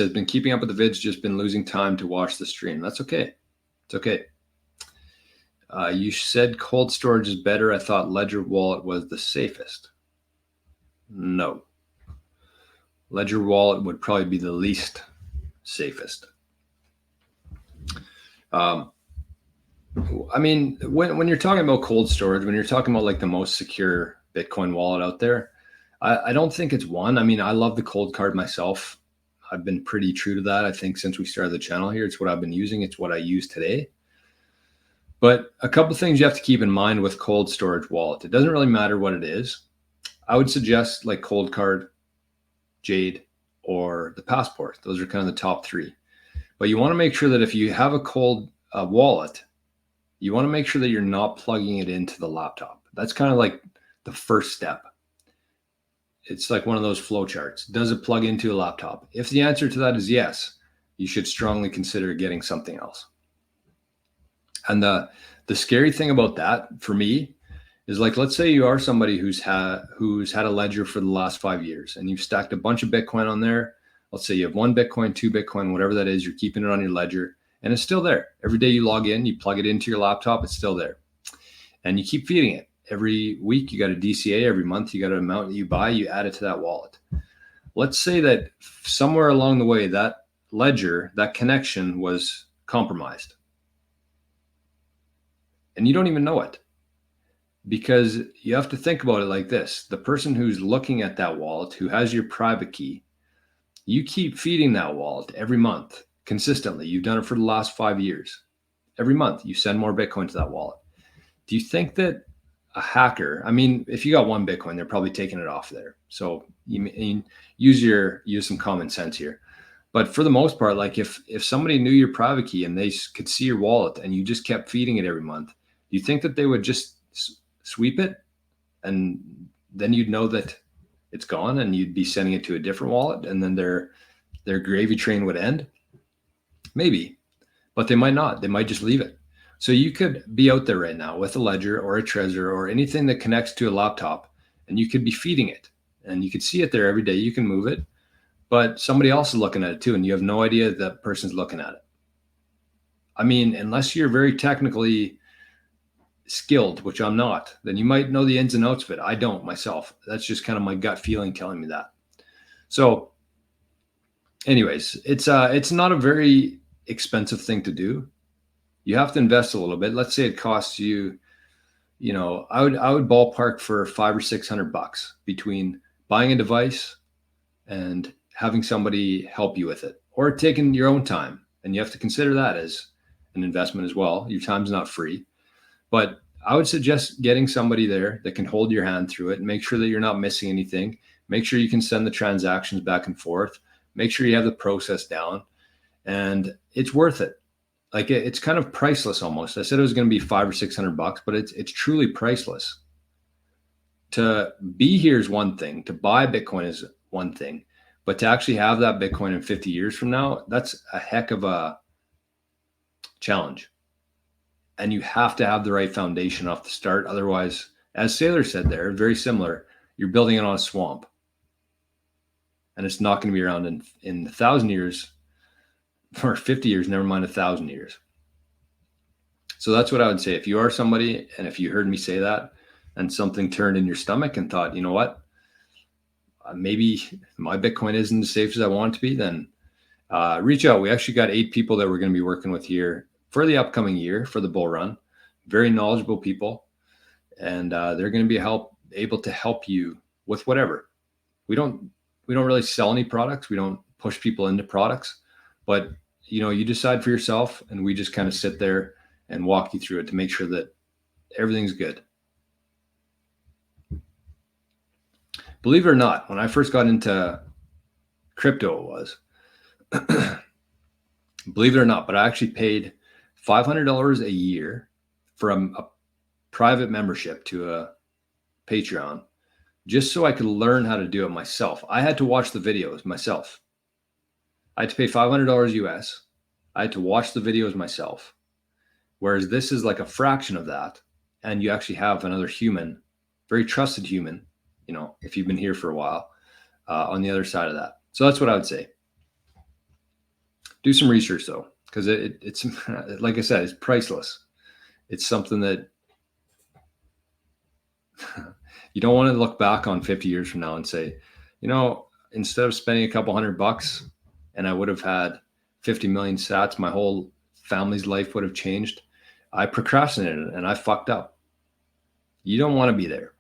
has been keeping up with the vids, just been losing time to watch the stream. That's okay. It's okay. You said cold storage is better. I thought Ledger Wallet was the safest. No. Ledger Wallet would probably be the least safest. I mean, when you're talking about cold storage, when you're talking about like the most secure Bitcoin wallet out there, I don't think it's one. I mean, I love the Coldcard myself. I've been pretty true to that. I think since we started the channel here, it's what I've been using. It's what I use today. But a couple of things you have to keep in mind with cold storage wallet. It doesn't really matter what it is. I would suggest like Coldcard, Jade, or the Passport. Those are kind of the top three. But you want to make sure that if you have a cold wallet, you want to make sure that you're not plugging it into the laptop. That's kind of like the first step. It's like one of those flow charts. Does it plug into a laptop? If the answer to that is yes, you should strongly consider getting something else. And the scary thing about that for me is, like, let's say you are somebody who's had a ledger for the last 5 years and you've stacked a bunch of Bitcoin on there. Let's say you have 1 Bitcoin, 2 Bitcoin, whatever that is, you're keeping it on your ledger and it's still there. Every day you log in, you plug it into your laptop, it's still there. And you keep feeding it. Every week you got a DCA, every month you got an amount that you buy, you add it to that wallet. Let's say that somewhere along the way, that ledger, that connection was compromised. And you don't even know it, because you have to think about it like this. The person who's looking at that wallet, who has your private key, you keep feeding that wallet every month consistently. You've done it for the last 5 years. Every month you send more Bitcoin to that wallet. Do you think that a hacker, I mean, if you got 1 Bitcoin, they're probably taking it off there. So you use some common sense here. But for the most part, like if somebody knew your private key and they could see your wallet and you just kept feeding it every month, do you think that they would just sweep it and then you'd know that it's gone and you'd be sending it to a different wallet and then their gravy train would end? Maybe, but they might not. They might just leave it. So you could be out there right now with a ledger or a Trezor or anything that connects to a laptop, and you could be feeding it and you could see it there every day. You can move it, but somebody else is looking at it too, and you have no idea that person's looking at it. I mean, unless you're very technically skilled, which I'm not, then you might know the ins and outs of it. I don't myself. That's just kind of my gut feeling telling me that. So anyways, it's not a very expensive thing to do. You have to invest a little bit. Let's say it costs you, I would ballpark for $500 or $600 between buying a device and having somebody help you with it, or taking your own time. And you have to consider that as an investment as well. Your time's not free, but I would suggest getting somebody there that can hold your hand through it and make sure that you're not missing anything. Make sure you can send the transactions back and forth. Make sure you have the process down, and it's worth it. Like, it's kind of priceless almost. I said it was going to be $500 or $600, but it's truly priceless. To be here is one thing. To buy Bitcoin is one thing, but to actually have that Bitcoin in 50 years from now, that's a heck of a challenge. And you have to have the right foundation off the start. Otherwise, as Sailor said there, very similar, you're building it on a swamp. And it's not going to be around in 1,000 years or 50 years, never mind 1,000 years. So that's what I would say. If you are somebody, and if you heard me say that and something turned in your stomach and thought, you know what, maybe my Bitcoin isn't as safe as I want it to be, then reach out. We actually got 8 people that we're going to be working with here for the upcoming year for the bull run. Very knowledgeable people, and they're going to be able to help you with whatever. We don't really sell any products. We don't push people into products, but you decide for yourself, and we just kind of sit there and walk you through it to make sure that everything's good. Believe it or not, when I first got into crypto, it was, believe it or not, but I actually paid $500 a year for a private membership to a Patreon, just so I could learn how to do it myself. I had to watch the videos myself. I had to pay $500 US. I had to watch the videos myself. Whereas this is like a fraction of that. And you actually have another human, very trusted human, if you've been here for a while, on the other side of that. So that's what I would say. Do some research though, because it's like I said, it's priceless. It's something that you don't want to look back on 50 years from now and say, instead of spending a couple $100 and I would have had 50 million sats, my whole family's life would have changed. I procrastinated and I fucked up. You don't want to be there.